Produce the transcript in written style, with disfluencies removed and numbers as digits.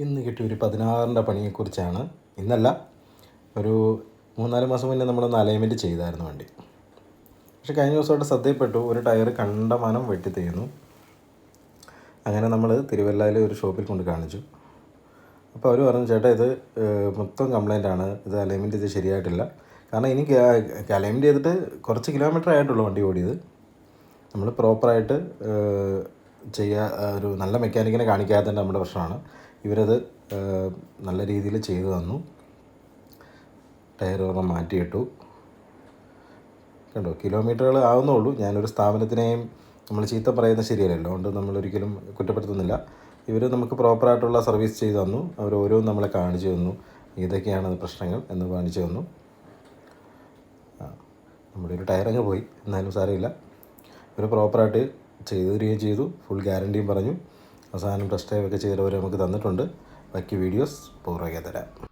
ഇന്ന് കിട്ടിയ ഒരു 16ൻ്റെ പണിയെക്കുറിച്ചാണ്. ഇന്നല്ല, ഒരു 3-4 മാസം മുന്നേ നമ്മളൊന്ന് അലൈൻമെൻറ്റ് ചെയ്തായിരുന്നു വണ്ടി. പക്ഷേ കഴിഞ്ഞ ദിവസമായിട്ട് ശ്രദ്ധയിൽപ്പെട്ടു, ഒരു ടയർ കണ്ടമാനം വെട്ടി തീർന്നു. അങ്ങനെ നമ്മൾ തിരുവല്ലയിലെ ഒരു ഷോപ്പിൽ കൊണ്ട് കാണിച്ചു. അപ്പോൾ അവർ പറഞ്ഞു, ചേട്ടാ ഇത് മൊത്തം കംപ്ലൈൻ്റ് ആണ്, ഇത് അലൈൻമെൻറ്റ് ചെയ്ത് ശരിയായിട്ടില്ല. കാരണം എനിക്ക് അലൈൻമെൻറ്റ് ചെയ്തിട്ട് കുറച്ച് കിലോമീറ്റർ ആയിട്ടുള്ളൂ വണ്ടി ഓടിയത്. നമ്മൾ പ്രോപ്പറായിട്ട് ഒരു നല്ല മെക്കാനിക്കിനെ കാണിക്കാത്തതിൻ്റെ നമ്മുടെ പ്രശ്നമാണ്. ഇവരത് നല്ല രീതിയിൽ ചെയ്തു തന്നു. ടയർ ഒരെണ്ണം മാറ്റിയിട്ടു. കണ്ടോ, കിലോമീറ്ററുകൾ ആവുന്നുള്ളൂ. ഞാനൊരു സ്ഥാപനത്തിനെയും നമ്മൾ ചീത്ത പറയുന്നത് ശരിയല്ലല്ലോ, അതുകൊണ്ട് നമ്മളൊരിക്കലും കുറ്റപ്പെടുത്തുന്നില്ല. ഇവർ നമുക്ക് പ്രോപ്പറായിട്ടുള്ള സർവീസ് ചെയ്തു തന്നു. അവർ ഓരോന്നും നമ്മളെ കാണിച്ചു തന്നു, ഇതൊക്കെയാണ് പ്രശ്നങ്ങൾ എന്ന് കാണിച്ചു തന്നു. നമ്മുടെ ഒരു ടയറങ്ങ് പോയി, എന്നാലും സാരമില്ല. ഇവർ പ്രോപ്പറായിട്ട് ചെയ്തു തരികയും ചെയ്തു. ഫുൾ ഗ്യാരണ്ടിയും പറഞ്ഞു. അവസാനം ടെസ്റ്റ് ഡ്രൈവ് ഒക്കെ ചെയ്തവർ നമുക്ക് തന്നിട്ടുണ്ട്. ബാക്കി വീഡിയോസ് പുറകെ തരാം.